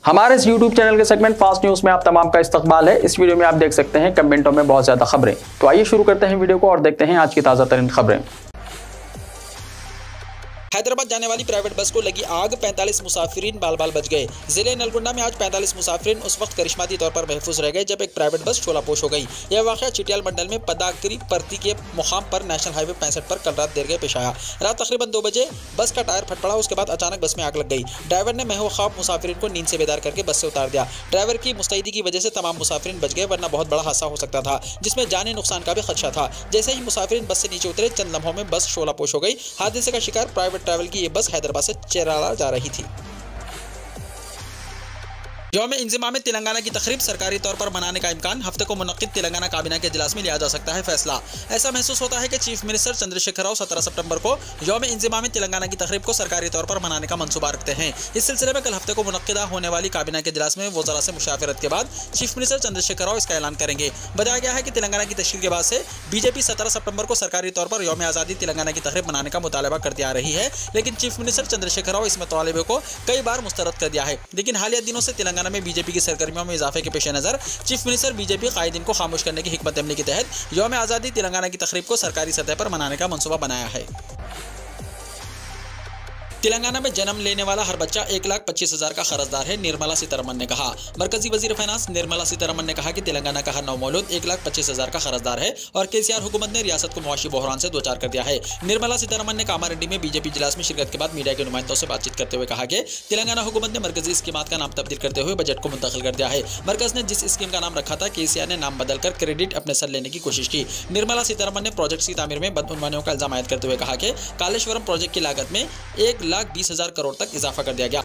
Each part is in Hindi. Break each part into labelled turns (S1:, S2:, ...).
S1: हमारे इस YouTube चैनल के सेगमेंट फास्ट न्यूज में आप तमाम का इस्तकबाल है। इस वीडियो में आप देख सकते हैं कमेंटों में बहुत ज्यादा खबरें। तो आइए शुरू करते हैं वीडियो को और देखते हैं आज की ताजा तरीन खबरें।
S2: हैदराबाद जाने वाली प्राइवेट बस को लगी आग, 45 मुसाफिरीन बाल बाल बच गए। जिले नलगुंडा में आज 45 मुसाफिरीन उस वक्त करिश्माती तौर पर महफूज रह गए जब एक प्राइवेट बस शोलापोश हो गई। यह वाक़या चिटियाल मंडल में पदाकरी परती के मुकाम पर नेशनल हाईवे 65 पर कल रात देर गए पेश आया। रात तकरीबन 2 बजे बस का टायर फट पड़ा। उसके बाद अचानक बस में आग लग गई। ड्राइवर ने महव ख्वाब मुसाफिरीन को नींद से बेदार करके बस से उतार दिया। ड्राइवर की मुस्तैदी की वजह से तमाम मुसाफिरीन बच गए, वरना बहुत बड़ा हादसा हो सकता था जिसमें जानी नुकसान का भी खदशा था। जैसे ही मुसाफिरीन बस से नीचे उतरे, चंद लम्हों में बस शोलापोश हो गई। हादसे का शिकार प्राइवेट ट्रैवल की ये बस हैदराबाद से चेराला जा रही थी। यौम इंज़िमाम तेलंगाना की तकरीब सरकारी तौर पर मनाने का इम्कान, हफ्ते को मुनक्किद तेलंगाना काबीना के इजलास में लिया जा सकता है फैसला। ऐसा महसूस होता है कि चीफ मिनिस्टर चंद्रशेखर राव 17 सितंबर को यौम इंज़िमाम तेलंगाना की तकरीब को सरकारी तौर पर मनाने का मंसूबा रखते हैं। इस सिलसिले में कल हफ्ते को मुनक्किदा होने वाली काबीना के इजलास में वज़रा से मुशावरत के बाद चीफ मिनिस्टर चंद्रशेखर राव इसका ऐलान करेंगे। बताया गया है कि तेलंगाना की तश्कील के बाद से बीजेपी 17 सितंबर को सरकारी तौर पर यौम आज़ादी तेलंगाना की तकरीब मनाने का मुतालबा करती आ रही है, लेकिन चीफ मिनिस्टर चंद्रशेखर राव इस मुतालबे को कई बार मुस्तरद कर दिया है। लेकिन हालिया दिनों से तेलंगाना में बीजेपी की सरगर्मियों में इजाफे के पेश नजर चीफ मिनिस्टर बीजेपी कायदीन को खामोश करने की हिकमत अमली के तहत यौम आज़ादी तेलंगाना की तकरीब को सरकारी सतह पर मनाने का मंसूबा बनाया है। तेलंगाना में जन्म लेने वाला हर बच्चा 1,25,000 का कर्जदार है, निर्मला सीतारमण ने कहा। मरकजी वजीर फाइनेंस निर्मला सीतारमण ने कहा कि तेलंगाना का हर नवमौलूद 1,25,000 का कर्जदार है और केसीआर हुकूमत ने रियासत को मुआशी बहरान से दोचार कर दिया है। निर्मला सीतारमण ने कामारेड्डी में बीजेपी इजलास में शिरकत के बाद मीडिया के नुमाइंदों से बातचीत करते हुए कहा कि तेलंगाना हुकूमत ने मरकजी स्कीमात का नाम तब्दील करते हुए बजट को मुंतकिल कर दिया है। मरकज ने जिस स्कीम का नाम रखा था, केसीआर ने नाम बदलकर क्रेडिट अपने सर लेने की कोशिश की। निर्मला सीतारमण ने प्रोजेक्ट की तामीर में बदउनवानियों का इल्जाम आयद करते हुए कहा कि कालेश्वरम प्रोजेक्ट की लागत में 1,20,000 करोड़ तक इजाफा कर दिया गया।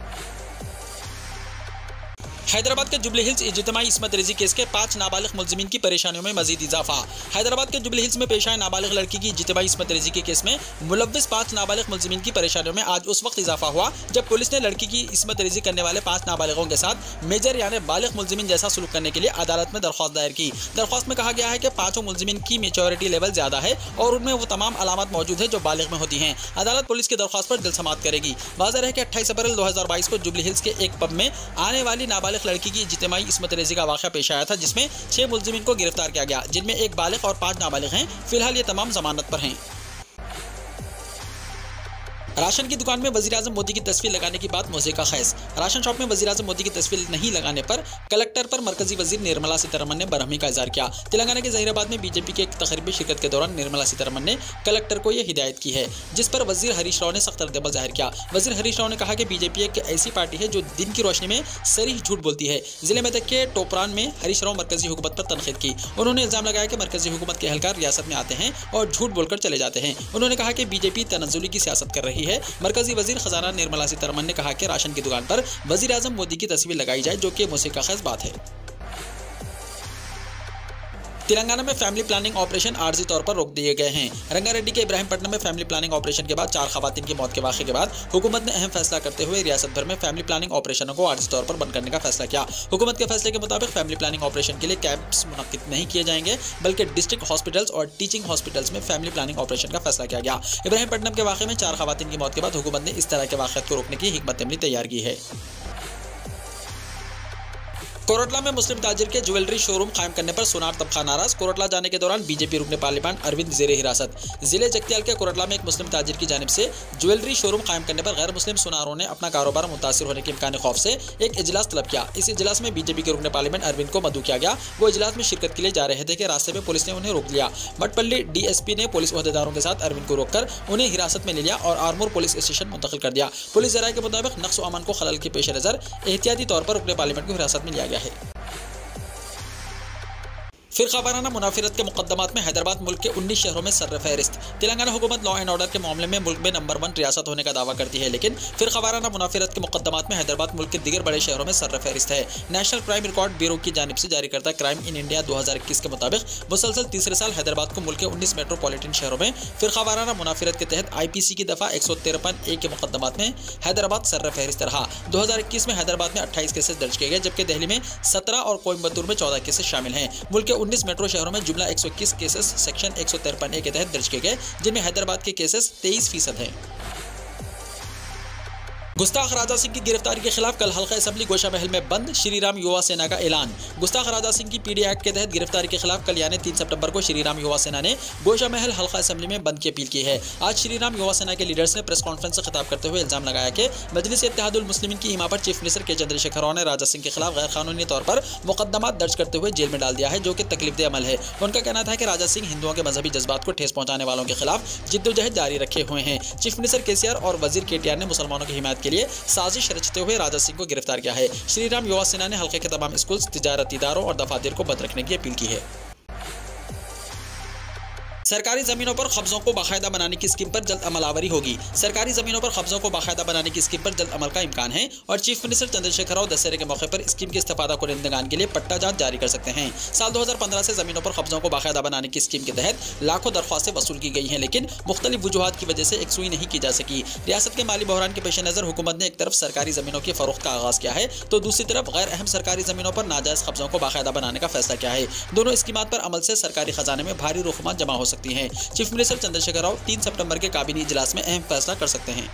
S2: हैदराबाद के जुबली हिल्स इज्तिमाई इस्मत रेजी केस के 5 नाबालिग मुलजिमीन की परेशानियों में मजीद इजाफा। हैदराबाद के जुबली हिल्स में पेश आए नाबालिग लड़की की इज्तिमाई इस्मत रेजी के केस में मुलव्विस 5 नाबालिग मुलजिमीन की परेशानियों में आज उस वक्त इजाफा हुआ जब पुलिस ने लड़की की इस्मत रेजी करने वाले 5 नाबालिगों के साथ मेजर यानी बालिग मुलजिमीन जैसा सलूक करने के लिए अदालत में दरख्वास्त दायर की। दरख्वास्त में कहा गया है कि 5 मुलजिमीन की मेच्योरिटी लेवल ज्यादा है और उनमें वो तमाम अलामत मौजूद है जो बालिग में होती हैं। अदालत पुलिस की दरख्वास्त पर दिलसमात करेगी। वाज़ेह है कि 28 अप्रैल 2022 को जुबली हिल्स के एक पब में आने वाली नाबालिग लड़की की इज्तिमाई इस्मत रेजी का वाक़या पेश आया था, जिसमें 6 मुलजिमीन को गिरफ्तार किया गया, जिनमें एक बालिग और 5 नाबालिग हैं। फिलहाल ये तमाम जमानत पर हैं। राशन की दुकान में वज़ीर-ए-आज़म मोदी की तस्वीर लगाने की बात मौज़े का खैस। राशन शॉप में वज़ीर-ए-आज़म मोदी की तस्वीर नहीं लगाने पर कलेक्टर पर मरकजी वज़ीर निर्मला सीतारमण ने बरहमी का इज़हार किया। तेलंगाना के ज़हीराबाद में बीजेपी के एक तकरीब में शिरकत के दौरान निर्मला सीतारमण ने कलेक्टर को यह हिदायत की है, जिस पर वज़ीर हरीश राव ने सख्त रद्द-ए-अमल ज़ाहिर किया। वज़ीर हरीश राव ने कहा कि बीजेपी एक ऐसी पार्टी है जो दिन की रोशनी में सरीह झूठ बोलती है। जिले मेदक के टोपरान में हरीश राव मरकजी हुकूमत पर तनकीद की। उन्होंने इल्ज़ाम लगाया कि मरकजी हुकूमत के एहलकार रियासत में आते हैं और झूठ बोलकर चले जाते हैं। उन्होंने कहा कि बीजेपी तनज़्ज़ुली की सियासत कर रही है। मरकजी वज़ीर खजाना निर्मला सीतारमण ने कहा कि राशन की दुकान पर वज़ीर-ए-आज़म मोदी की तस्वीर लगाई जाए, जो कि मुसीबत खेज़ बात है। तेलंगाना में फैमिली प्लानिंग ऑपरेशन आर्जी तौर पर रोक दिए गए हैं। रंगारेड्डी के इब्राहिमपट्टनम में फैमिली प्लानिंग ऑपरेशन के बाद 4 खवातीन की मौत के वाक़े के बाद हुकूमत ने अहम फैसला करते हुए रियासत भर में फैमिली प्लानिंग ऑपरेशनों को आर्जी तौर पर बंद करने का फैसला किया। हुकूमत के फैसले के मुताबिक फैमिली प्लानिंग ऑपरेशन के लिए कैंप्स मुनक्किद नहीं किए जाएंगे, बल्कि डिस्ट्रिक्ट हॉस्पिटल्स और टीचिंग हॉस्पिटल्स में फैमिली प्लानिंग ऑपरेशन का फैसला किया गया। इब्राहिमपट्टनम के वाक़े में 4 खवातीन की मौत के बाद हुकूमत ने इस तरह के वाक़यात को रोकने की हिकमत अमली तैयार की है। कोरटला में मुस्लिम ताजिर के ज्वेलरी शोरूम कायम करने पर सुनार तबका नाराज। कोरटला जाने के दौरान बीजेपी रुकने पार्लियामेंट अरविंद ज़ेरे हिरासत। जिले जगतियाल के कोरटला में एक मुस्लिम ताजिर की जानिब से ज्वेलरी शोरूम कायम करने पर गैर मुस्लिम सुनारों ने अपना कारोबार मुतासिर होने के इम्कान खौफ से एक इजलास तलब किया। इस इजलास में बीजेपी के रुकने पार्लियामेंट अरविंद को मदऊ किया गया। वो इजलास में शिरकत के लिए जा रहे थे कि रास्ते में पुलिस ने उन्हें रोक लिया। मटपल्ली DSP ने पुलिस अहदेदारों के साथ अरविंद को रोककर उन्हें हिरासत में ले लिया और आरमूर पुलिस स्टेशन मुंतकिल कर दिया। पुलिस ज़राए के मुताबिक नक्स अमन को खलल के पेश नज़र एहतियाती तौर पर रुकने पार्लियामेंट को हिरासत में लिया गया है। फिरकावाराना मुनाफिरत के मुकदमात में हैदराबाद मुल्क के 19 शहरों में सर्रफहरिस्त। तेलंगाना हुकूमत लॉ एंड ऑर्डर के मामले में मुल्क में नंबर 1 रियासत होने का दावा करती है, लेकिन फिरकावाराना मुनाफिरत के मुकदमात में हैदराबाद मुल्क के दीगर बड़े शहरों में सर्रफहरिस्त है। नेशनल क्राइम रिकॉर्ड ब्यूरो की जानिब से जारी करता क्राइम इन इंडिया 2021 के मुताबिक मुसलसल तीसरे साल हैदराबाद को मुल्क के 19 मेट्रोपॉलिटन शहरों में फिरकावाराना मुनाफिरत के तहत IPC की दफ़ा 153A के मुकदमात में हैदराबाद सर्रफहरिस्त रहा। 2021 में हैदराबाद में 28 केसेस दर्ज किए गए, जबकि दिल्ली में 17 और कोयम्बतूर में 14 केसेस शामिल हैं। मुल्क के 19 मेट्रो शहरों में जुमला 121 केसेस सेक्शन 153A के तहत दर्ज किए गए, जिनमें हैदराबाद के केसेस 23% हैं। गुस्ताख राजा सिंह की गिरफ्तारी के खिलाफ कल हल्का असेंबली गोशा महल में बंद, श्रीराम युवा सेना का ऐलान। गुस्ताख राजा सिंह की पीडी एक्ट के तहत गिरफ्तारी के खिलाफ कल यानी 3 सितंबर को श्रीराम युवा सेना ने गोशा महल हल्का असेंबली में बंद की अपील की है। आज श्रीराम युवा सेना के लीडर्स ने प्रेस कॉन्फ्रेंस से खिताब करते हुए इल्जाम लगाया कि मजलिस इत्तेहादुल मुस्लिमीन की इमा पर चीफ मिनिस्टर के चंद्रशेखर राव ने राजा सिंह के खिलाफ गैर कानूनी तौर पर मुकदमा दर्ज करते हुए जेल में डाल दिया है, जो कि तकलीफदेह अमल है। उनका कहना था कि राजा सिंह हिंदुओं के मजहबी जज्बात को ठेस पहुंचाने वालों के खिलाफ जिद्दोजहद जारी रखे हुए हैं। चीफ मिनिस्टर केसीआर और वजीर केटीआर ने मुसलमानों की हिमायत के लिए साजिश रचते हुए राजा सिंह को गिरफ्तार किया है। श्रीराम युवा सेना ने हल्के के तमाम स्कूल, तिजारती इदारों और दफातर को बंद रखने की अपील की है। सरकारी जमीनों पर कब्जों को बाकायदा बनाने की स्कीम पर जल्द अमलावरी होगी। सरकारी जमीनों पर कब्जों को बाकायदा बनाने की स्कीम पर जल्द अमल का इम्कान है और चीफ मिनिस्टर चंद्रशेखर राव दशहरे के मौके पर स्कीम के इस्तेफादा कुनिंदगान के लिए पट्टा जांच जारी कर सकते हैं। साल 2015 से जमीनों पर कब्जों को बाकायदा बनाने की स्कीम के तहत लाखों दरख्वास्तें वसूल की गई हैं, लेकिन मुख्तलिफ वजूहात की वजह से एक सुई नहीं की जा सकी। रियासत के माली बहरान के पेश नज़र हुकूमत ने एक तरफ सरकारी जमीनों की फरोख्त का आगाज किया है तो दूसरी तरफ गैर अहम सरकारी जमीनों पर नाजायज कब्जों को बाकायदा बनाने का फैसला किया है। दोनों स्कीमात पर अमल से सरकारी खजाने में भारी रकूमात जमा हो सकती हैं। चीफ मिनिस्टर चंद्रशेखर राव 3 सितंबर के काबीना इजलास में अहम फैसला कर सकते हैं।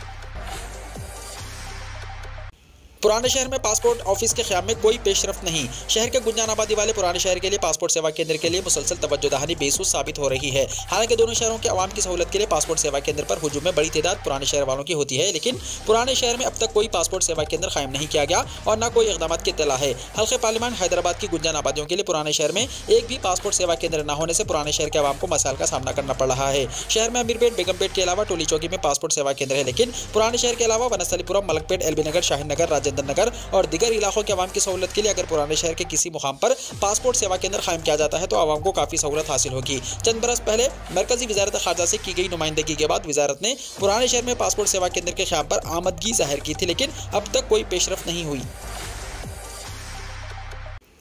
S2: पुराने शहर में पासपोर्ट ऑफिस के क़याम में कोई पेशरफ्त नहीं। शहर के गुंजान आबादी वाले पुराने शहर के लिए पासपोर्ट सेवा केंद्र के लिए मुसलसल तवज्जो दहानी बेसूद साबित हो रही है। हालांकि दोनों शहरों के आवाम की सहूलत के लिए पासपोर्ट सेवा केंद्र पर हुजूम में बड़ी तादाद पुराने शहर वालों की होती है, लेकिन पुराने शहर में अब तक कोई पासपोर्ट सेवा केंद्र कायम नहीं किया गया और न कोई इक़दामात की इत्तला है। हल्के पार्लियामेंट हैदराबाद की गुंजान आबादियों के लिए पुराने शहर में एक भी पासपोर्ट सेवा केंद्र न होने से पुराने शहर के आवाम को मसाइल का सामना करना पड़ रहा है। शहर में अमीरपेट, बेगमपेट के अलावा टोली चौकी में पासपोर्ट सेवा केंद्र है, लेकिन पुराने शहर के अलावा वनस्थलीपुरम, मलकपेट, एलबी नगर, शाहीन नगर, राजेंद्र नगर और दीगर इलाकों के आवाम की सहूलत के लिए अगर पुराने शहर के किसी मुकाम पर पासपोर्ट सेवा केंद्र कायम किया जाता है तो आवाम को काफ़ी सहूलत हासिल होगी। चंद बरस पहले मरकजी वजारत खारजा से की गई नुमाइंदगी के बाद वजारत ने पुराने शहर में पासपोर्ट सेवा केंद्र के क़याम पर आमदगी जाहिर की थी, लेकिन अब तक कोई पेशरफ्त नहीं हुई।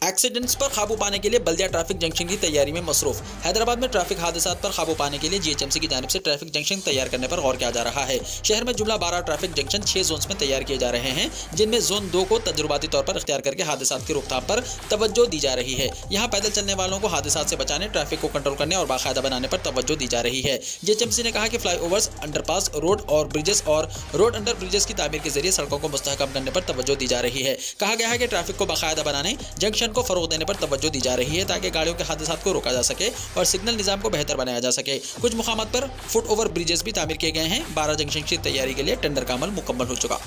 S2: एक्सीडेंट्स पर काबू पाने के लिए बल्दिया ट्रैफिक जंक्शन की तैयारी में मसरूफ। हैदराबाद में ट्रैफिक हादसात पर काबू पाने के लिए जीएचएमसी की जानिब से ट्रैफिक जंक्शन तैयार करने पर गौर किया जा रहा है। शहर में जुमला 12 ट्रैफिक जंक्शन 6 जोन्स में तैयार किए जा रहे हैं, जिनमें जोन 2 को तजुर्बाती तौर पर इख्तियार करके हादसात की रोकथाम पर तवज्जो दी जा रही है। यहाँ पैदल चलने वालों को हादसात से बचाने, ट्रैफिक को कंट्रोल करने और बाकायदा बनाने पर तवज्जो दी जा रही है। जीएचएमसी ने कहा कि फ्लाईओवर्स, अंडरपास, रोड और ब्रिजेस और रोड अंडर ब्रिजेस की तामीर के जरिए सड़कों को मुस्तहकम करने पर तवज्जो दी जा रही है। कहा गया है कि ट्रैफिक को बाकायदा बनाने, जंक्शन को फरोग देने पर तवज्जो दी जा रही है ताकि गाड़ियों के हादसात को रोका जा सके और सिग्नल निजाम को बेहतर बनाया जा सके। कुछ मुकामात पर फुट ओवर ब्रिजेस भी तामीर किए गए हैं। 12 जंक्शन की तैयारी के लिए टेंडर का अमल मुकम्मल हो चुका।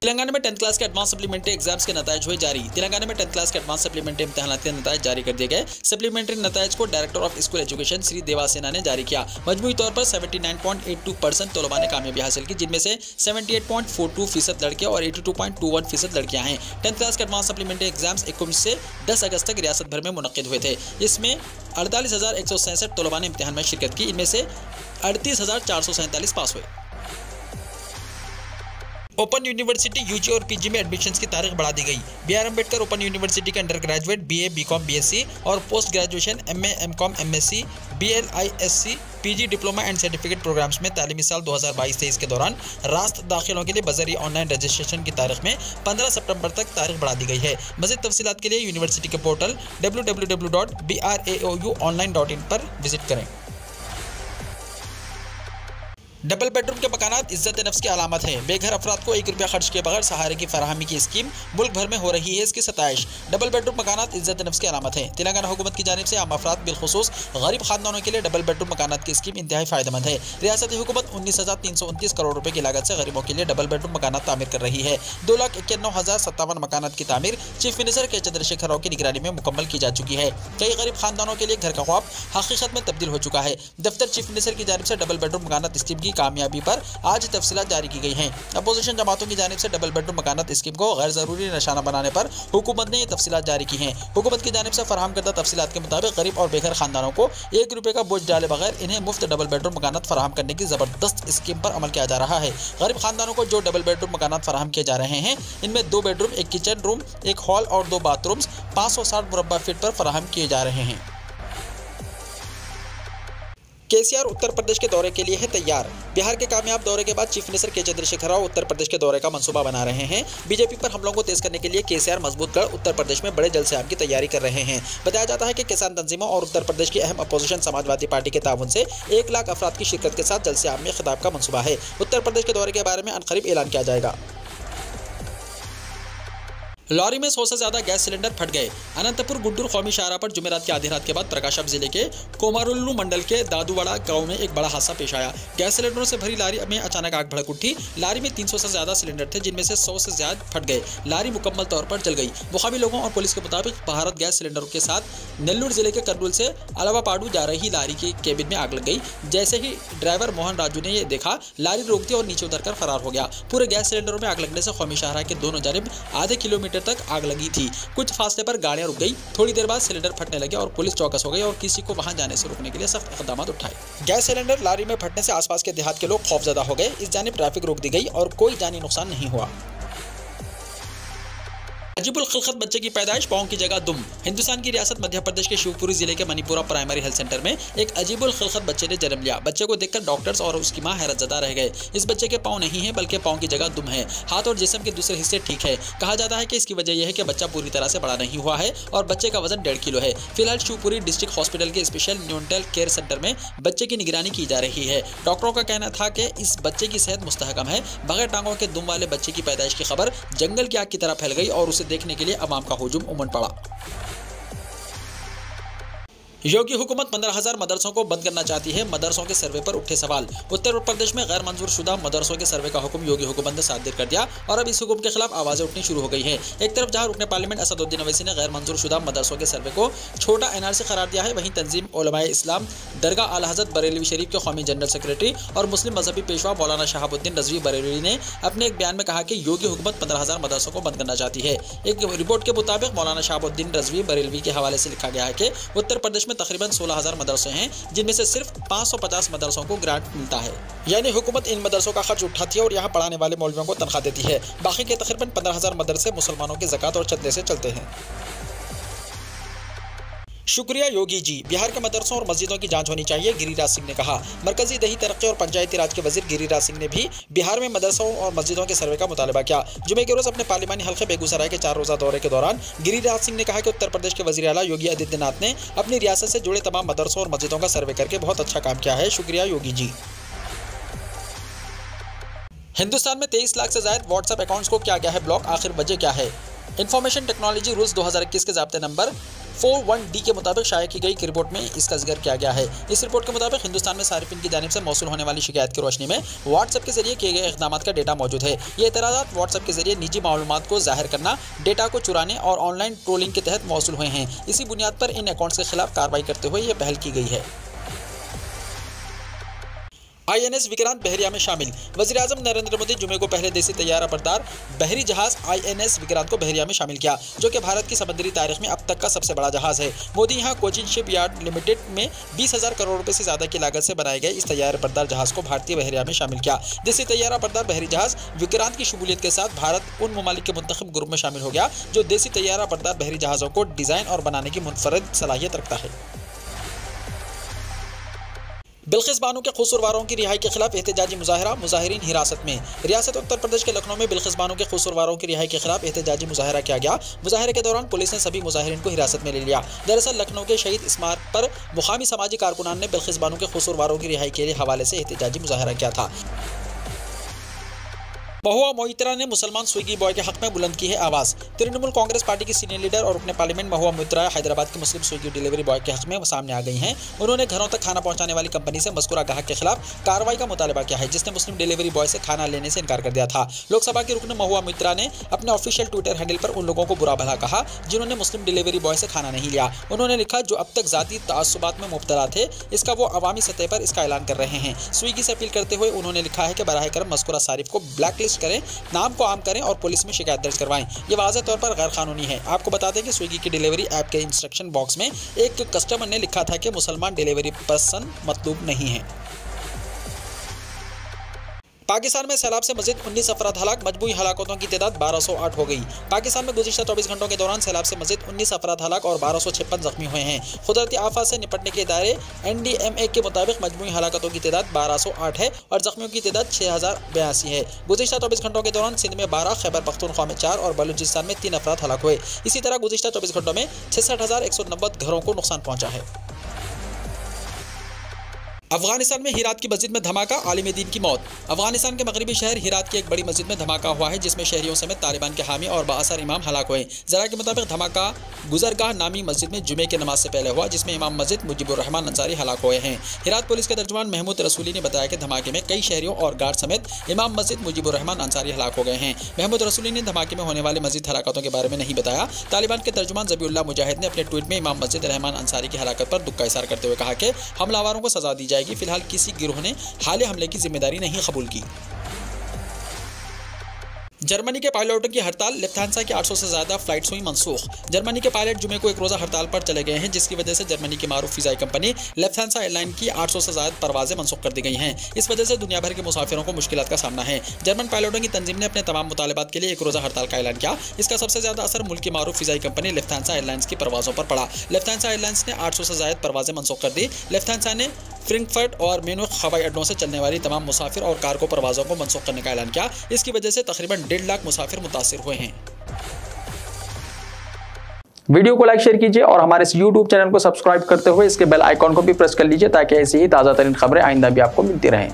S2: तेलंगाना में 10th क्लास के एडवांस सप्लीमेंट्री एग्जाम्स के नतायज हुए जारी। तेलंगाना में 10th क्लास के एडवांस सप्लीमेंट्री इम्तिहानात के नतायज जारी कर दिए गए। सप्लीमेंट्री नतायज को director of school education Shri Devasena ने जारी किया। मजमूई तौर पर 79.82% तलबा ने कामयाबी हासिल की, जिनमें से 78.42% लड़के और 82.21% लड़कियां हैं। 10th क्लास के एडवांस सप्लीमेंट्री एग्जाम्स 19 से 10 अगस्त तक रियासत भर में मुनक्किद हुए थे। इसमें 48,167 तलबा ने इम्तिहान में शिरकत की। इनमें से 38,447 पास हुए। ओपन यूनिवर्सिटी यूजी और पीजी में एडमिशन्स की तारीख बढ़ा दी गई। BR अम्बेडकर ओपन यूनिवर्सिटी के undergraduate BA, BCom, BSc और post graduation MA, MCom, MSc, BLISC, PG diploma and certificate programmes में तालीमी साल 2022-23 के दौरान रास्त दाखिलों के लिए बजरी ऑनलाइन रजिस्ट्रेशन की तारीख में 15 सितंबर तक तारीख बढ़ा दी गई है। मज़ीद तफसीलात के लिए यूनिवर्सिटी के पोर्टल www.braoonline.in पर विजिट करें। डबल बेडरूम के मकानात इज्जत नफ्स की अलामत है। बेघर अफराद को 1 रुपया खर्च के बगैर सहारे की फराहमी की स्कीम मुल्क भर में हो रही है। इसकी सताइश। डबल बेडरूम मकानात इज्जत नफ्स की अलामत है। तेलंगाना हुकूमत की जानिब से आम अफराद बिलखुसूस गरीब खानदानों के लिए डबल बेडरूम मकानात की स्कीम इंतहाई फ़ायदेमंद है। रियासती हुकूमत 19,329 करोड़ रुपये की लागत से गरीबों के लिए डबल बेडरूम मकानात तामीर कर रही है। 2,91,057 मकानात की तामीर चीफ मिनिस्टर के चंद्रशेखर राव की निगरानी में मुकम्मल की जा चुकी है। कई गरीब खानदानों के लिए घर का ख्वाब हकीकत में तब्दील हो चुका है। दफ्तर चीफ मिनिस्टर की जानिब से डबल बेडरूम मकानात स्कीम की कामयाबी पर आज तफसीलात जारी की गई हैं। अपोजिशन जमातों की जानिब से डबल बेडरूम मकानात स्कीम को गैर जरूरी निशाना बनाने पर हुकूमत ने ये तफसीलात जारी की हैं। हुकूमत की जानिब से फराहम करदा तफसीलात के मुताबिक गरीब और बेघर खानदानों को 1 रुपये का बोझ डाले बगैर इन्हें मुफ्त डबल बेडरूम मकानात फराहम करने की ज़बरदस्त स्कीम पर अमल किया जा रहा है। गरीब खानदानों को जो डबल बेडरूम मकानात फराहम किए जा रहे हैं, इनमें 2 बेडरूम, 1 किचन रूम, 1 हॉल और 2 बाथरूम्स 560 मुरब्बा फीट पर फराहम किए जा रहे हैं। केसीआर उत्तर प्रदेश के दौरे के लिए है तैयार। बिहार के कामयाब दौरे के बाद चीफ मिनिस्टर के चंद्रशेखर राव उत्तर प्रदेश के दौरे का मंसूबा बना रहे हैं। बीजेपी पर हमलों को तेज करने के लिए केसीआर मजबूत गढ़ उत्तर प्रदेश में बड़े जलसे आम की तैयारी कर रहे हैं। बताया जाता है कि किसान तंजीमों और उत्तर प्रदेश की अहम अपोजिशन समाजवादी पार्टी के ताउन से 1 लाख अफराद की शिरकत के साथ जलसे आम में खिताब का मंसूबा है। उत्तर प्रदेश के दौरे के बारे में अनकरीब ऐलान किया जाएगा। लॉरी में 100 से ज्यादा गैस सिलेंडर फट गए। अनंतपुर गुड्डूर कौमी शाहराह पर जुमेरात की आधी रात के बाद प्रकाशम जिले के कोमारुल्लू मंडल के दादूवाड़ा गांव में एक बड़ा हादसा पेश आया। गैस सिलेंडरों से भरी लारी में अचानक आग भड़क उठी। लारी में 300 से ज्यादा सिलेंडर थे, जिनमें से 100 से ज्यादा फट गए। लारी मुकम्मल तौर पर जल गई। मुकामी लोगों और पुलिस के मुताबिक भारत गैस सिलेंडरों के साथ नेल्लूर जिले के कर्नूल से अलावापाडू जा रही लारी के केबिन में आग लग गई। जैसे ही ड्राइवर मोहन राजू ने यह देखा, लारी रोक दी और नीचे उतरकर फरार हो गया। पूरे गैस सिलेंडरों में आग लगने से कौमी शाहराह के दोनों जानिब आधे किलोमीटर तक आग लगी थी। कुछ फासले पर गाड़ियां रुक गई। थोड़ी देर बाद सिलेंडर फटने लगे और पुलिस चौकस हो गई और किसी को वहां जाने से रोकने के लिए सख्त इक़दाम उठाए। गैस सिलेंडर लारी में फटने से आसपास के देहात के लोग खौफजदा हो गए। इस जानिब ट्रैफिक रोक दी गई और कोई जानी नुकसान नहीं हुआ। अजीबुल खिलकत बच्चे की पैदाइश, पाँव की जगह दुम। हिंदुस्तान की रियासत मध्य प्रदेश के शिवपुरी जिले के मणिपुरा प्राइमरी हेल्थ सेंटर में एक अजीबुल खिलकत बच्चे ने जन्म लिया। बच्चे को देखकर डॉक्टर्स और उसकी मां हैरतजदा रह गए। इस बच्चे के पाँव नहीं है, बल्कि पाँव की जगह दुम है। हाथ और जिस्म के दूसरे हिस्से ठीक है। कहा जाता है कि इसकी वजह यह है कि बच्चा पूरी तरह से बड़ा नहीं हुआ है और बच्चे का वजन 1.5 किलो है। फिलहाल शिवपुरी डिस्ट्रिक्ट हॉस्पिटल के स्पेशल न्यूनेटल केयर सेंटर में बच्चे की निगरानी की जा रही है। डॉक्टरों का कहना था कि इस बच्चे की सेहत मुस्तहकम है। बगैर टांगों के दुम वाले बच्चे की पैदाइश की खबर जंगल की आग की तरह फैल गई और उसे देखने के लिए अवाम का हुजूम उमड़ पड़ा। योगी हुकूमत 15,000 मदरसों को बंद करना चाहती है। मदरसों के सर्वे पर उठे सवाल। उत्तर प्रदेश में गैर मंजूर शुदा मदरसों के सर्वे का हुक्म योगी हुकूमत ने सादिर कर दिया और अब इस हुक्म के खिलाफ आवाजें उठनी शुरू हो गई हैं। एक तरफ जहां रुकने पार्लियामेंट असदुद्दीन अवैसी ने गैर मंजूर शुदा मदरसों के सर्वे को छोटा एनआरसी करार दिया है, वहीं तंजीम उलमाए इस्लाम दरगाह आला हज़रत बरेलवी शरीफ के कौमी जनरल सेक्रेटरी और मुस्लिम मजहबी पेशवा मौलाना शहाबुद्दीन रजवी बरेलवी ने अपने एक बयान में कहा कि योगी हुकूमत 15,000 मदरसों को बंद करना चाहती है। एक रिपोर्ट के मुताबिक मौलाना शहाबुद्दीन रजवी बरेलवी के हवाले से लिखा गया है कि उत्तर प्रदेश में तकरीबन 16,000 मदरसे हैं, जिनमें से सिर्फ 550 मदरसों को ग्रांट मिलता है। यानी हुकूमत इन मदरसों का खर्च उठाती है और यहाँ पढ़ाने वाले मौलवियों को तनख्वाह देती है। बाकी के तकरीबन 15,000 मदरसे मुसलमानों के ज़कात और चंदे से चलते हैं। शुक्रिया योगी जी। बिहार के मदरसों और मस्जिदों की जांच होनी चाहिए, गिरिराज सिंह ने कहा। मरकजी दही तरक्की और पंचायती राज के वजीर गिरिराज सिंह ने भी बिहार में मदरसों और मस्जिदों के सर्वे का मुतालबा किया। जुमे के रोज अपने पार्लिमानी हल्के बेगूसराय के 4 रोजा दौरे के दौरान गिरिराज सिंह ने कहा कि उत्तर प्रदेश के वजीर आला योगी आदित्यनाथ ने अपनी रियासत से जुड़े तमाम मदरसों और मस्जिदों का सर्वे करके बहुत अच्छा काम किया है। शुक्रिया योगी जी। हिंदुस्तान में 23 लाख से ज्यादा व्हाट्सएप अकाउंट्स को किया गया है ब्लॉक, आखिर वजह क्या है? इंफॉर्मेशन टेक्नोलॉजी रूल्स 2021 के ज़ाब्ते नंबर 41D के मुताबिक शाया की गई एक रिपोर्ट में इसका जिक्र किया गया है। इस रिपोर्ट के मुताबिक हिंदुस्तान में सारिफिन की जानिब से मौसूल होने वाली शिकायत की रोशनी में व्हाट्सएप के जरिए किए गए इक़दाम का डेटा मौजूद है। ये एतराज़ात व्हाट्सएप के जरिए निजी मालूमात को जाहिर करना, डेटा को चुराने और ऑनलाइन ट्रोलिंग के तहत मौसूल हुए हैं। इसी बुनियाद पर इन अकाउंट्स के खिलाफ कार्रवाई करते हुए यह पहल की गई है। INS विक्रांत बहरिया में शामिल। वज़ीर-ए-आज़म नरेंद्र मोदी जुमे को पहले देसी तैयारा बरदार बहरी जहाज INS विक्रांत को बहरिया में शामिल किया, जो कि भारत की समुद्री तारीख में अब तक का सबसे बड़ा जहाज है। मोदी यहां कोचिन शिप यार्ड लिमिटेड में 20,000 करोड़ रुपए से ज्यादा की लागत से बनाए गए इस तैयारा बरदार जहाज को भारतीय बहरिया में शामिल किया। देसी तैयारा बरदार बहरी जहाज विक्रांत की शमूलियत के साथ भारत उन ममालिक के मुंतखब ग्रुप में शामिल हो गया जो देसी तैयारा बरदार बहरी जहाज़ों को डिजाइन और बनाने की मुनफरद सलाहियत रखता है। बिल्किस बानो के कसूरवारों की रिहाई के खिलाफ एहतजाजी मुजाहरा, मुजाहिरीन हिरासत में। रियासत उत्तर प्रदेश के लखनऊ में बिल्किस बानो के कसूरवारों की रिहाई के खिलाफ एहतजाजी मुजाहरा किया गया। मुजाहरे के दौरान पुलिस ने सभी मुजाहिरीन को हिरासत में ले लिया। दरअसल लखनऊ के शहीद स्मारक पर मुकामी समाजी कारकुनान ने बिल्किस बानो के कसूरवारों की रिहाई के हवाले से एहतजाजी मुजाहरा किया था। महुआ मोइत्रा ने मुसलमान स्विगी बॉय के हक में बुलंद की है आवाज़। तृणमूल कांग्रेस पार्टी की सीनियर लीडर और अपने पार्लियामेंट महुआ मोइत्रा हैदराबाद के मुस्लिम स्विगी डिलीवरी बॉय के हक में सामने आ गई हैं। उन्होंने घरों तक खाना पहुंचाने वाली कंपनी से मज़कूरा ग्राहक के खिलाफ कार्रवाई का मुतालबा किया है, जिसने मुस्लिम डिलीवरी बॉय से खाना लेने से इनकार कर दिया था। लोकसभा के रुकन महुआ मोइत्रा ने अपने ऑफिशियल ट्विटर हैंडल पर उन लोगों को बुरा भला कहा जिन्होंने मुस्लिम डिलीवरी बॉय से खाना नहीं लिया। उन्होंने लिखा, जो अब तक जाती तअस्सुबात में मुब्तला थे, इसका वो अवामी सतह पर इसका ऐलान कर रहे हैं। स्विगी से अपील करते हुए उन्होंने लिखा है कि बराह करम मज़कूरा सारिफ को ब्लैक लिस्ट करें, नाम को आम करें और पुलिस में शिकायत दर्ज करवाएं। ये वाज़ेह तौर पर गैर कानूनी है। आपको बता दें कि स्विगी की डिलीवरी ऐप के इंस्ट्रक्शन बॉक्स में एक कस्टमर ने लिखा था कि मुसलमान डिलीवरी पर्सन मतलूब नहीं है। पाकिस्तान में सैलाब से मजीद 19 अफराद हलाक, मजबूरी हलाकतों की तादाद 1208 हो गई। पाकिस्तान में गुज़िश्ता 24 घंटों के दौरान सैलाब से मजीद 19 अफराद हलाक और 1256 जख्मी हुए हैं। कुदरती आफत से निपटने के इदारे NDMA के मुताबिक मजबूरी हलाकतों की तादाद 1208 है और जख्मियों की तादाद 6082 है। गुज़िश्ता 24 घंटों के दौरान सिंध में 12, खैबर पख्तूनख्वा में 4 और बलूचिस्तान में 3 अफराद हलाक हुए। इसी तरह गुज़िश्ता 24 घंटों में 66,190 घरों को नुकसान पहुंचा है। अफगानिस्तान में हीरात की मस्जिद में धमाका, आलिम दीन की मौत। अफगानिस्तान के मगरबी शहर हीरात की एक बड़ी मस्जिद में धमाका हुआ है, जिसमें शहरियों समेत तालिबान के हामी और बाअसर इमाम हलाक हुए। जरा के मुताबिक धमाका गुजरगाह नामी मस्जिद में जुमे की नमाज से पहले हुआ, जिसमें इमाम मस्जिद मुजीबुर रहमान अंसारी हलाक हुए हैं। हीरात पुलिस के तर्जुमान महमूद रसूली ने बताया कि धमाके में कई शहरियों और गार्ड समेत इमाम मस्जिद मुजीबुर रहमान अंसारी हलाक हो गए हैं। महमूद रसूली ने धमाके में होने वाली मस्जिद हलाकतों के बारे में नहीं बताया। तालिबान के तर्जुमान ज़बीउल्लाह मुजाहिद ने अपने ट्वीट में इमाम मस्जिद रहमान अंसारी की हलाकत पर दुख का इज़हार करते हुए कहा कि हमलावरों को सजा दी जाएगी। फिलहाल किसी गिरोह ने हालिया हमले की जिम्मेदारी नहीं कबूल की। जर्मनी के पायलटों की हड़ताल, लुफ्थांसा की 800 से ज़्यादा फ्लाइट्स हुई मनसूख। जर्मनी के पायलट जुमे को एक रोज़ा हड़ताल पर चले गए हैं, जिसकी वजह से जर्मनी की मारूफ फ़िज़ाई कंपनी लुफ्थांसा एयरलाइन की 800 से ज़्यादा परवाज़ें मनसूख कर दी गई हैं। इस वजह से दुनिया भर के मुसाफिरों को मुश्किलात का सामना है। जर्मन पायलटों की तंजीम ने अपने तमाम मुतालबात के लिए एक रोज़ा हड़ताल का ऐलान किया। इसका सबसे ज़्यादा असर मुल्क की मारूफ फ़िज़ाई कंपनी लुफ्थांसा एयरलाइंस की परवाज़ों पर पड़ा। लुफ्थांसा एयरलाइंस ने 800 से ज़्यादा परवाज़ें मनसूख कर दी। लुफ्थांसा ने फ्रैंकफर्ट और म्यूनिख हवाई अड्डों से चलने वाली तमाम मुसाफिर और कार्गो परवाज़ों को मनसूख करने का ऐलान किया। इसकी वजह से तकरीबन 1.5 लाख मुसाफिर मुतासिर हुए हैं।
S1: वीडियो को लाइक शेयर कीजिए और हमारे इस YouTube चैनल को सब्सक्राइब करते हुए इसके बेल आइकॉन को भी प्रेस कर लीजिए, ताकि ऐसी ही ताज़ा तरीन खबरें आइंदा भी आपको मिलती रहें।